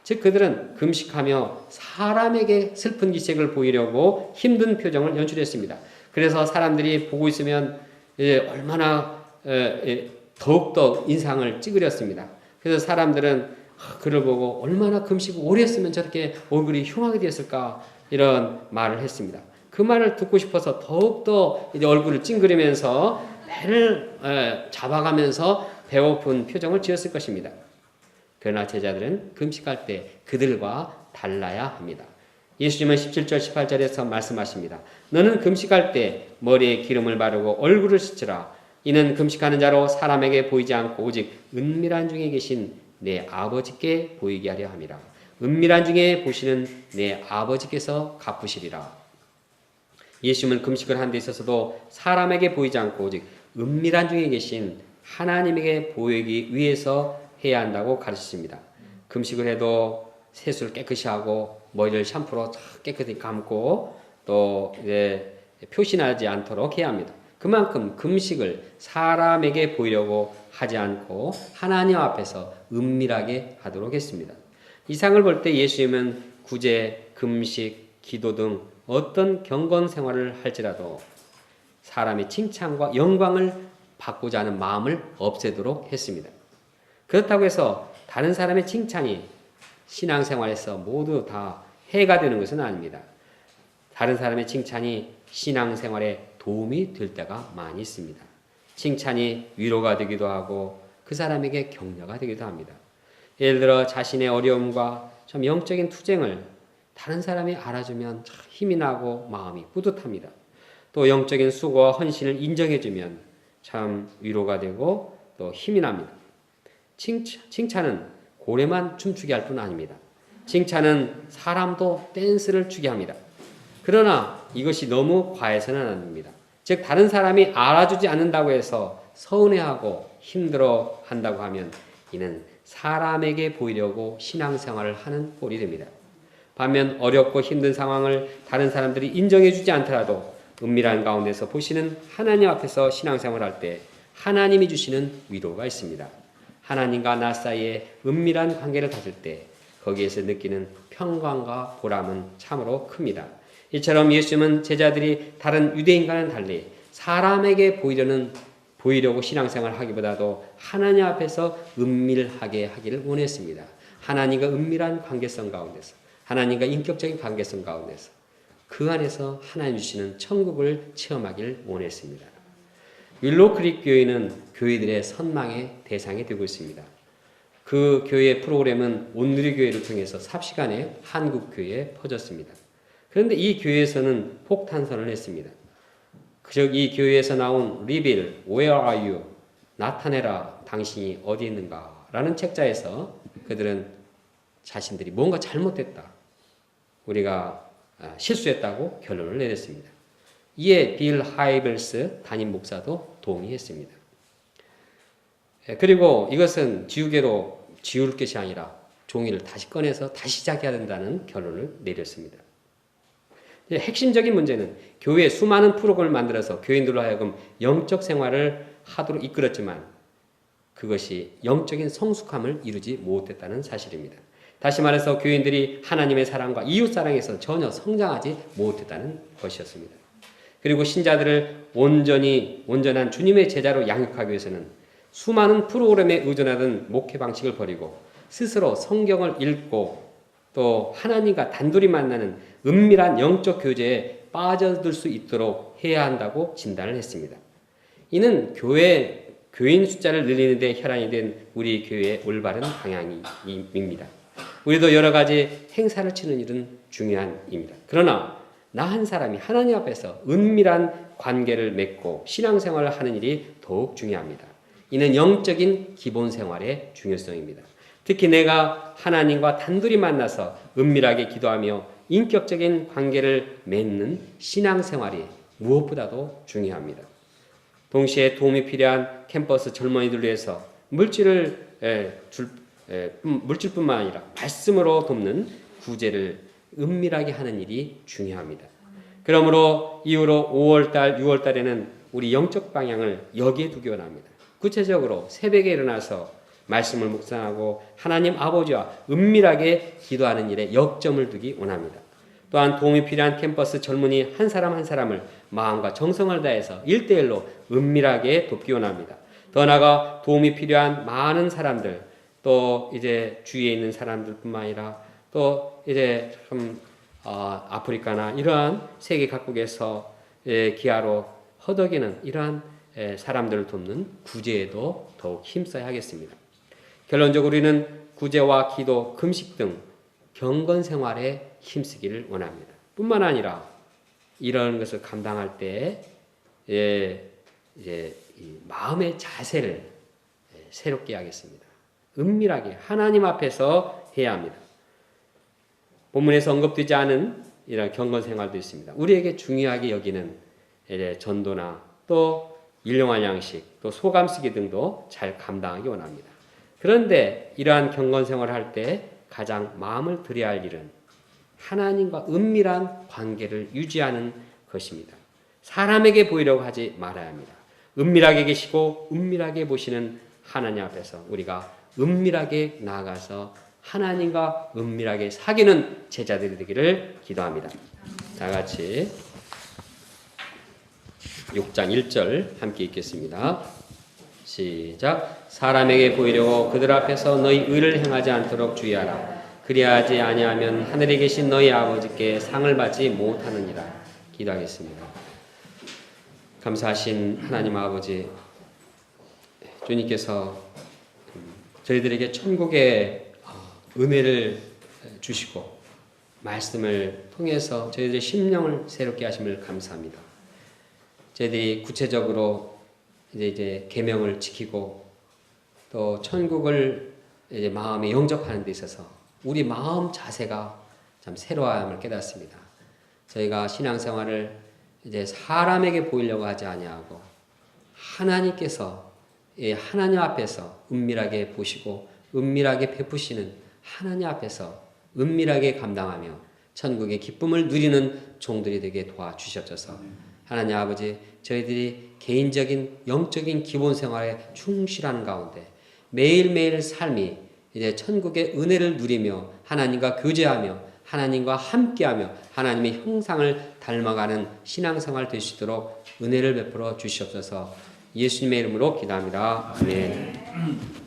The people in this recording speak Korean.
즉 그들은 금식하며 사람에게 슬픈 기색을 보이려고 힘든 표정을 연출했습니다. 그래서 사람들이 보고 있으면 얼마나 더욱더 인상을 찌그렸습니다. 그래서 사람들은 그를 보고 얼마나 금식을 오래 했으면 저렇게 얼굴이 흉하게 되었을까 이런 말을 했습니다. 그 말을 듣고 싶어서 더욱더 이제 얼굴을 찡그리면서 배를 잡아가면서 배고픈 표정을 지었을 것입니다. 그러나 제자들은 금식할 때 그들과 달라야 합니다. 예수님은 17절 18절에서 말씀하십니다. 너는 금식할 때 머리에 기름을 바르고 얼굴을 씻으라. 이는 금식하는 자로 사람에게 보이지 않고 오직 은밀한 중에 계신 내 아버지께 보이게 하려 함이라. 은밀한 중에 보시는 내 아버지께서 갚으시리라. 예수님은 금식을 하는 데 있어서도 사람에게 보이지 않고 오직 은밀한 중에 계신 하나님에게 보이기 위해서 해야 한다고 가르치십니다. 금식을 해도 세수를 깨끗이 하고 머리를 샴푸로 깨끗이 감고 또 이제 표시나지 않도록 해야 합니다. 그만큼 금식을 사람에게 보이려고 하지 않고 하나님 앞에서 은밀하게 하도록 했습니다. 이상을 볼 때 예수님은 구제, 금식, 기도 등 어떤 경건 생활을 할지라도 사람의 칭찬과 영광을 받고자 하는 마음을 없애도록 했습니다. 그렇다고 해서 다른 사람의 칭찬이 신앙생활에서 모두 다 해가 되는 것은 아닙니다. 다른 사람의 칭찬이 신앙생활에 도움이 될 때가 많이 있습니다. 칭찬이 위로가 되기도 하고 그 사람에게 격려가 되기도 합니다. 예를 들어 자신의 어려움과 좀 영적인 투쟁을 다른 사람이 알아주면 참 힘이 나고 마음이 뿌듯합니다. 또 영적인 수고와 헌신을 인정해주면 참 위로가 되고 또 힘이 납니다. 칭찬은 고래만 춤추게 할 뿐 아닙니다. 칭찬은 사람도 댄스를 추게 합니다. 그러나 이것이 너무 과해서는 안 됩니다. 즉 다른 사람이 알아주지 않는다고 해서 서운해하고 힘들어 한다고 하면 이는 사람에게 보이려고 신앙생활을 하는 꼴이 됩니다. 반면 어렵고 힘든 상황을 다른 사람들이 인정해주지 않더라도 은밀한 가운데서 보시는 하나님 앞에서 신앙생활을 할 때 하나님이 주시는 위로가 있습니다. 하나님과 나 사이에 은밀한 관계를 가질 때 거기에서 느끼는 평강과 보람은 참으로 큽니다. 이처럼 예수님은 제자들이 다른 유대인과는 달리 사람에게 보이려고 신앙생활을 하기보다도 하나님 앞에서 은밀하게 하기를 원했습니다. 하나님과 은밀한 관계성 가운데서 하나님과 인격적인 관계성 가운데서 그 안에서 하나님 주시는 천국을 체험하기를 원했습니다. 윌로크릭 교회는 교회들의 선망의 대상이 되고 있습니다. 그 교회의 프로그램은 온누리교회를 통해서 삽시간에 한국교회에 퍼졌습니다. 그런데 이 교회에서는 폭탄선을 했습니다. 즉 이 교회에서 나온 리빌, Where are you? 나타내라, 당신이 어디 있는가? 라는 책자에서 그들은 자신들이 뭔가 잘못됐다. 우리가 실수했다고 결론을 내렸습니다. 이에 빌 하이벨스 담임 목사도 동의했습니다. 그리고 이것은 지우개로 지울 것이 아니라 종이를 다시 꺼내서 다시 시작해야 된다는 결론을 내렸습니다. 핵심적인 문제는 교회에 수많은 프로그램을 만들어서 교인들로 하여금 영적 생활을 하도록 이끌었지만 그것이 영적인 성숙함을 이루지 못했다는 사실입니다. 다시 말해서 교인들이 하나님의 사랑과 이웃사랑에서 전혀 성장하지 못했다는 것이었습니다. 그리고 신자들을 온전한 주님의 제자로 양육하기 위해서는 수많은 프로그램에 의존하던 목회 방식을 버리고 스스로 성경을 읽고 또 하나님과 단둘이 만나는 은밀한 영적 교제에 빠져들 수 있도록 해야 한다고 진단을 했습니다. 이는 교인 숫자를 늘리는 데 혈안이 된 우리 교회의 올바른 방향입니다. 우리도 여러 가지 행사를 치는 일은 중요한 일입니다. 그러나 나 한 사람이 하나님 앞에서 은밀한 관계를 맺고 신앙생활을 하는 일이 더욱 중요합니다. 이는 영적인 기본 생활의 중요성입니다. 특히 내가 하나님과 단둘이 만나서 은밀하게 기도하며 인격적인 관계를 맺는 신앙생활이 무엇보다도 중요합니다. 동시에 도움이 필요한 캠퍼스 젊은이들을 위해서 물질뿐만 아니라 말씀으로 돕는 구제를 은밀하게 하는 일이 중요합니다. 그러므로 이후로 5월달, 6월달에는 우리 영적 방향을 여기에 두기 원합니다. 구체적으로 새벽에 일어나서 말씀을 묵상하고 하나님 아버지와 은밀하게 기도하는 일에 역점을 두기 원합니다. 또한 도움이 필요한 캠퍼스 젊은이 한 사람 한 사람을 마음과 정성을 다해서 1대1로 은밀하게 돕기 원합니다. 더 나아가 도움이 필요한 많은 사람들, 또 이제 주위에 있는 사람들뿐만 아니라 또 이제 좀 아프리카나 이러한 세계 각국에서 기아로 허덕이는 이러한 사람들을 돕는 구제에도 더욱 힘써야 하겠습니다. 결론적으로 우리는 구제와 기도, 금식 등 경건 생활에 힘쓰기를 원합니다. 뿐만 아니라 이런 것을 감당할 때 이제 이 마음의 자세를 새롭게 하겠습니다. 은밀하게 하나님 앞에서 해야 합니다. 본문에서 언급되지 않은 이런 경건 생활도 있습니다. 우리에게 중요하게 여기는 전도나 또 일용할 양식, 또 소감쓰기 등도 잘 감당하기 원합니다. 그런데 이러한 경건 생활을 할 때 가장 마음을 들여야 할 일은 하나님과 은밀한 관계를 유지하는 것입니다. 사람에게 보이려고 하지 말아야 합니다. 은밀하게 계시고 은밀하게 보시는 하나님 앞에서 우리가 은밀하게 나아가서 하나님과 은밀하게 사귀는 제자들이 되기를 기도합니다. 다 같이 6장 1절 함께 읽겠습니다. 시작. 사람에게 보이려고 그들 앞에서 너희 의를 행하지 않도록 주의하라. 그리하지 아니하면 하늘에 계신 너희 아버지께 상을 받지 못하느니라. 기도하겠습니다. 감사하신 하나님 아버지, 주님께서 저희들에게 천국의 은혜를 주시고 말씀을 통해서 저희들의 심령을 새롭게 하심을 감사합니다. 저희들이 구체적으로 이제 계명을 지키고 또 천국을 이제 마음에 영접하는 데 있어서 우리 마음 자세가 참 새로움을 깨닫습니다. 저희가 신앙생활을 이제 사람에게 보이려고 하지 아니하고 하나님께서 하나님 앞에서 은밀하게 보시고 은밀하게 베푸시는 하나님 앞에서 은밀하게 감당하며 천국의 기쁨을 누리는 종들이 되게 도와주시옵소서. 하나님 아버지, 저희들이 개인적인 영적인 기본 생활에 충실하는 가운데 매일매일 삶이 이제 천국의 은혜를 누리며 하나님과 교제하며 하나님과 함께하며 하나님의 형상을 닮아가는 신앙생활 될 수 있도록 은혜를 베풀어 주시옵소서. 예수님의 이름으로 기도합니다. 아멘.